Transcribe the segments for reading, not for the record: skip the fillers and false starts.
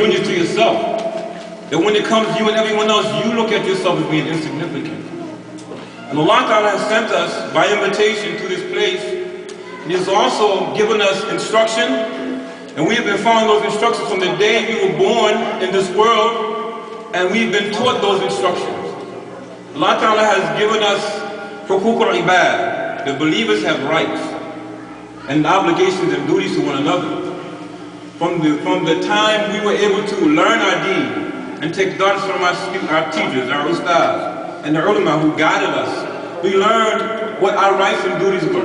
juniors to yourself. That when it comes to you and everyone else, you look at yourself as being insignificant. And Allah Ta'ala has sent us by invitation to this place. He has also given us instruction, and we have been following those instructions from the day we were born in this world, and we've been taught those instructions. Allah Ta'ala has given us huquq al-ibad. The believers have rights and obligations and duties to one another. From the time we were able to learn our deen and take dars from our teachers, our Ustadh, and the ulama who guided us, we learned what our rights and duties were.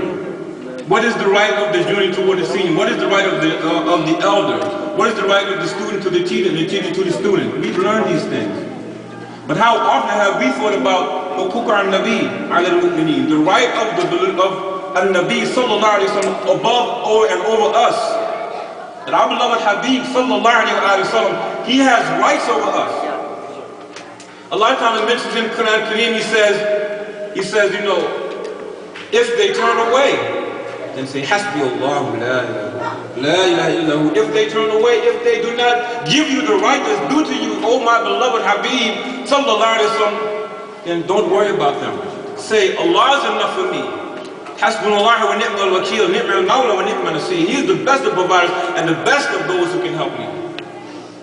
What is the right of the junior toward the senior? What is the right of the elder? What is the right of the student to the teacher and the teacher to the student? We've learned these things. But how often have we thought about Hunafa al-Mu'mineen, the right of Al-Nabi Sallallahu Alaihi Wasallam above and over us? That our beloved Habib Sallallahu Alaihi Wasallam, he has rights over us. Allah Ta'ala mentions in Quran Kareem, he says, you know, if they turn away, then say, Hasbi Allah, la ilaha illahu. If they turn away, if they do not give you the right that's due to you, oh my beloved Habib Sallallahu Alaihi Wasallam, then don't worry about them. Say, Allah is enough for me. Hasbunallah wa ni'mal wakeel, ni'mal mawla wa ni'mal nasir. He is the best of providers and the best of those who can help me.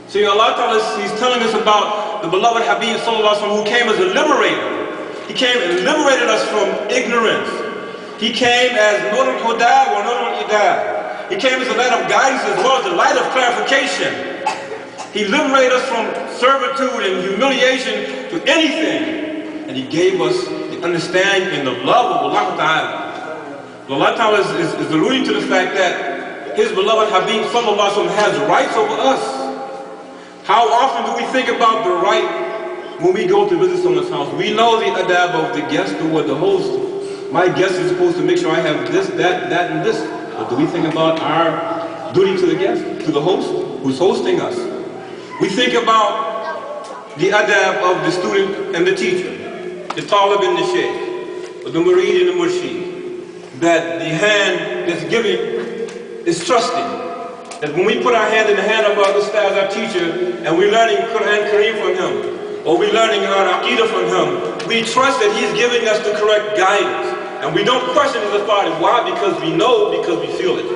See, Allah Ta'ala, He's telling us about the beloved Habib Sallallahu Alaihi Wasallam, who came as a liberator. He came and liberated us from ignorance. He came as Nur al-Huda wa Nur al-Ida. He came as a light of guidance as well as a light of clarification. He liberated us from servitude and humiliation to anything. And He gave us the understanding and the love of Allah Ta'ala. Allah Ta'ala is alluding to the fact that His beloved Habib Sallallahu Alaihi Wasallam has rights over us. How often do we think about the right when we go to visit someone's house? We know the adab of the guest or the host. My guest is supposed to make sure I have this, that, and this. But do we think about our duty to the guest, to the host who's hosting us? We think about the adab of the student and the teacher, the talib and the shaykh, the murid and the murshid. That the hand that's giving is trusting. That when we put our hand in the hand of our Ustadh, our teacher, and we're learning Quran Kareem from him, or we're learning our Aqidah from him, we trust that He's giving us the correct guidance. And we don't question His authority. Why? Because we know, because we feel it.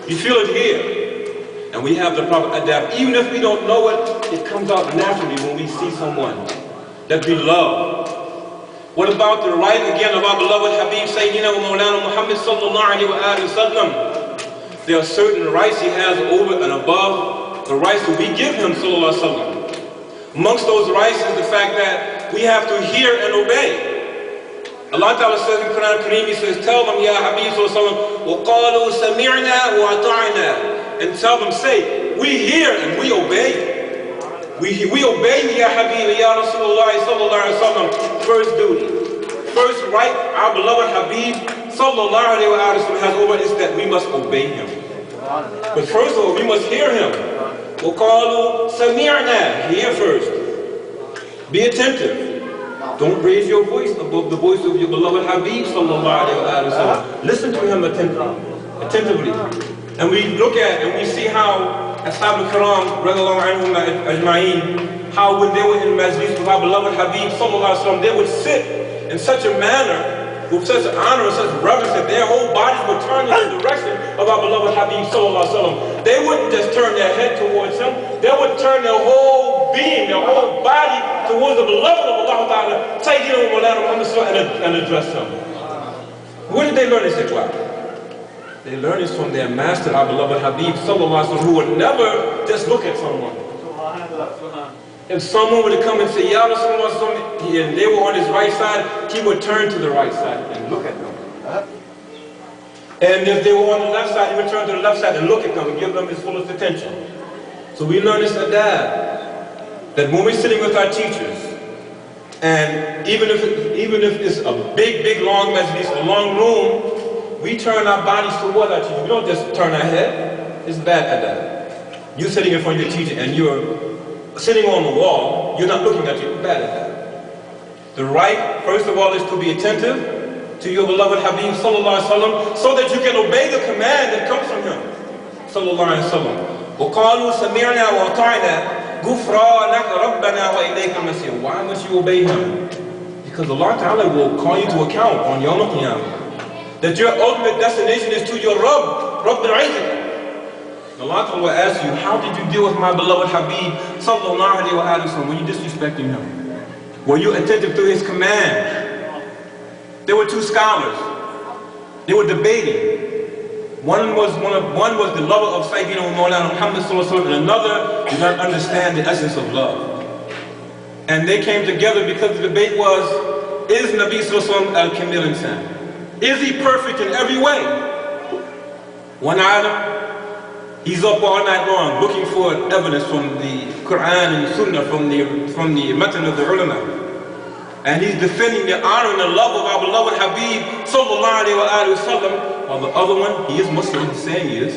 We feel it here. And we have the proper adab. Even if we don't know it, it comes out naturally when we see someone that we love. What about the right again of our beloved Habib Sayyidina wa Mawlana Muhammad Sallallahu Alaihi Wasallam? There are certain rights He has over and above the rights that we give Him Sallallahu Alaihi Wasallam. Amongst those rights is the fact that we have to hear and obey. Allah Ta'ala says in Quran Kareem, He says, tell them, Ya Habib Sallallahu Alaihi Wasallam, وَقَالُوا سَمِعْنَا وَأَطَعْنَا. And tell them, say, we hear and we obey. We obey Ya Habib, Ya Rasulullah Sallallahu Alaihi Wasallam. First duty, first right our beloved Habib Sallallahu Alaihi Wasallam has over is that we must obey him. But first of all, we must hear him. وَقَالُوا سَمِعْنَا. Hear first. Be attentive. Don't raise your voice above the voice of your beloved Habib Sallallahu Alaihi Wasallam. Listen to him attentively. And we look at and we see how Ashab al-Kiram, radiallahu anhum ajma'een, how when they were in Majlis with our beloved Habib Sallallahu Alaihi Wasallam, they would sit in such a manner, with such honor and such reverence, that their whole bodies would turn in the direction of our beloved Habib Sallallahu Alaihi Wasallam. They wouldn't just turn their head towards him, they would turn their whole being, their whole body towards the beloved of Allah Ta'ala, Sayyidina wa Mawlana Muhammad and address him. Where did they learn this ikhwan? They learn this from their master, our beloved Habib Sallallahu Alaihi Wasallam, who would never just look at someone. If someone were to come and say, Ya Rasulullah, and they were on his right side, he would turn to the right side and look at them. And if they were on the left side, he would turn to the left side and look at them and give them his fullest attention. So we learn this adab, that when we're sitting with our teachers, and even if it's a big, long majlis, a long room, we turn our bodies toward our teacher. We don't just turn our head. It's bad adab. You're sitting in front of your teacher and you're sitting on the wall, you're not looking at you, bad at that. The right, first of all, is to be attentive to your beloved Habib Sallallahu Alaihi Wasallam, so that you can obey the command that comes from him Sallallahu Alaihi Wasallam. وَقَالُوا سَمِعْنَا وَأَطَعْنَا غُفْرَانَكَ رَبَّنَا وَإِلَيْكَ الْمَصِيرُ. Why must you obey him? Because Allah Ta'ala will call you to account on Yawm al-Qiyamah. That your ultimate destination is to your Rabb, Rabb al-Izzah. Allah Ta'ala will ask you, how did you deal with my beloved Habib Sallallahu Alaihi Wasallam? Were you disrespecting him? Were you attentive to his command? There were two scholars. They were debating. One was the lover of Sayyidina Mawlana Muhammad Sallallahu Alaihi Wasallam, and another did not understand the essence of love. And they came together because the debate was, is Nabi Sallallahu Alaihi Wasallam al-Kamil insan? Is he perfect in every way? One item, he's up all night long looking for evidence from the Quran and Sunnah, from the matan of the ulama. And he's defending the honor and the love of our beloved Habib Sallallahu Alaihi Wasallam. While the other one, he is Muslim, he's saying he is.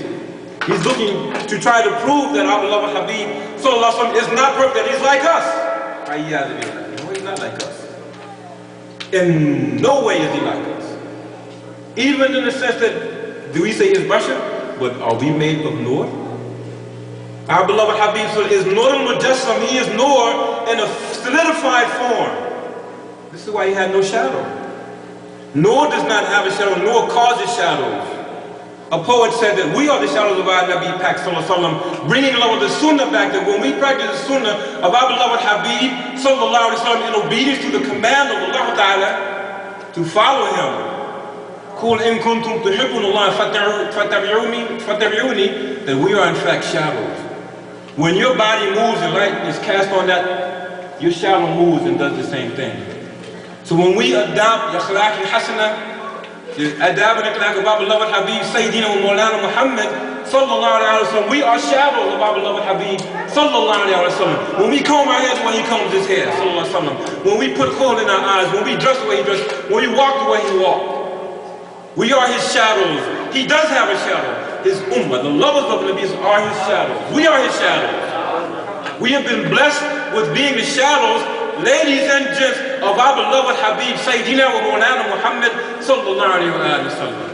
He's looking to try to prove that our beloved Habib Sallallahu Alaihi Wasallam is not perfect, that he's like us. No, he's not like us. In no way is he like us. Even in the sense that, do we say he's Bashar? But are we made of Nur? Our beloved Habib is Nur al-Mujassam, he is Nur in a solidified form. This is why he had no shadow. Nur does not have a shadow, Nur causes shadows. A poet said that we are the shadows of our Nabi Pak Sallallahu Alaihi Wasallam, bringing love of the Sunnah back, that when we practice the Sunnah of our beloved Habib Sallallahu Alaihi Wasallam in obedience to the command of Allah Ta'ala, to follow him. Qul in kuntum tuhibbun Allah fattabi'uni, that we are in fact shadows. When your body moves and light is cast on that, your shadow moves and does the same thing. So when we adopt Yakhlaq al-Hasana, the adab and akhlaq of our beloved Habib Sayyidina wa Mawlana Muhammad Sallallahu Alaihi Wasallam, we are shadows of our beloved Habib Sallallahu Alaihi Wasallam. When we comb our hair the way he combs his hair, Sallallahu Alaihi Wasallam. When we put kohl in our eyes, when we dress the way he dressed, when we walk the way he walked, we are his shadows. He does have a shadow. His ummah, the lovers of the Nabis are his shadows. We are his shadows. We have been blessed with being the shadows, ladies and gents, of our beloved Habib Sayyidina wa Mawlana Muhammad Sallallahu Alaihi Wasallam.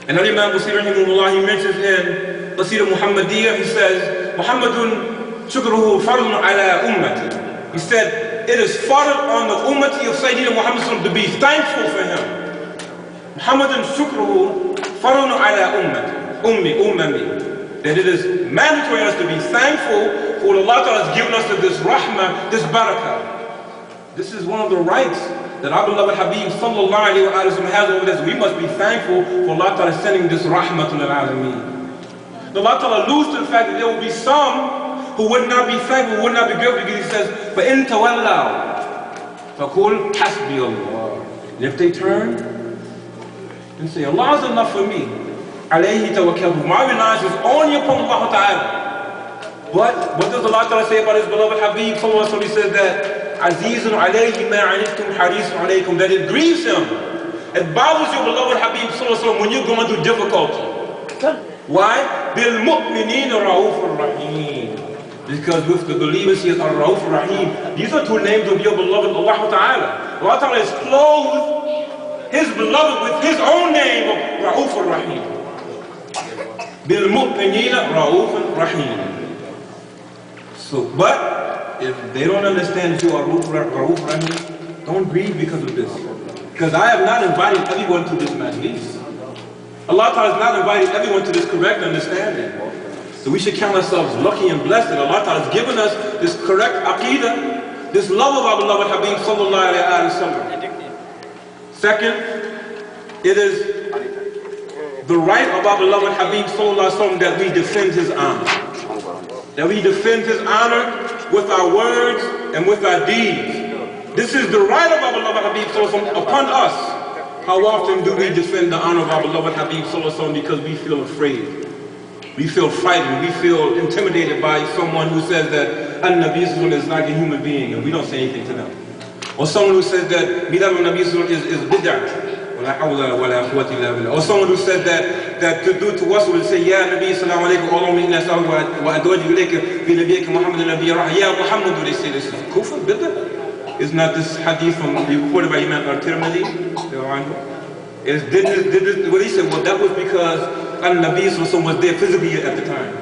And Imam Busiri rahimahullah, he mentions in Qasida Muhammadiyah, he says, Muhammadun shukruhu fardun ala ummati. He said, it is fard on the ummati of Sayyidina Muhammad Sallallahu to be thankful for him. Muhammadun shukruhu fardun ala ummati. That it is mandatory on us to be thankful for what Allah Ta'ala has given us to this rahmah, this barakah. This is one of the rights that our beloved Habib Sallallahu Alaihi Wasallam has over us. We must be thankful for Allah Ta'ala sending this rahmah to al-alameen. Allah Ta'ala alludes to the fact that there will be some who would not be thankful, who would not be grateful, because he says, فَإِن تَوَلَّوْا فَقُلْ حَسْبِيَ اللَّهُ. And if they turn and say, Allah is enough for me, alayhi tawakkaltu, my reliance is only upon Allah Ta'ala. But what does Allah Ta'ala say about his beloved Habib Sallallahu Alaihi Wasallam? He says that Azizun alayhi ma anittum harisun alaykum, that it grieves him, it bothers your beloved Habib Sallallahu Alaihi Wasallam when you're going through difficulty. Why? Bil mu'minina Raufur Rahim. Because with the believers he is Raufur Rahim. These are two names of your beloved Allah Ta'ala. Allah Ta'ala has clothed his beloved with his own name of Raufur Rahim. Bil mu'minina Raufur Rahim. So, but if they don't understand that you are Rauf Rahim, don't grieve because of this. Because I have not invited everyone to this majlis. Allah Ta'ala has not invited everyone to this correct understanding. So we should count ourselves lucky and blessed that Allah Ta'ala has given us this correct aqidah, this love of our beloved Habib Sallallahu Alaihi Wasallam. Second, it is the right of our beloved Habib Sallallahu Alaihi Wasallam that we defend his honor. That we defend his honor with our words and with our deeds. This is the right of our beloved Habib Sallallahu Alaihi Wasallam upon us. How often do we defend the honor of our beloved Habib Sallallahu Alaihi Wasallam because we feel afraid? We feel frightened, we feel intimidated by someone who says that An-Nabi Sallallahu is like a human being and we don't say anything to them. Or someone who says that Milad al-Nabi Sallallahu is bid'ah. Or someone who said that to do to us would say, Ya Nabi Sallallahu Alaihi Wasallam wa adwaju ilayka bi nabiyyika Muhammad al-Nabi Ya Muhammad, they say this is kufr, bid'ah. Is not this hadith reported by Imam al-Tirmidhi? What he said, well, that was because An-Nabi Sallallahu was there physically at the time.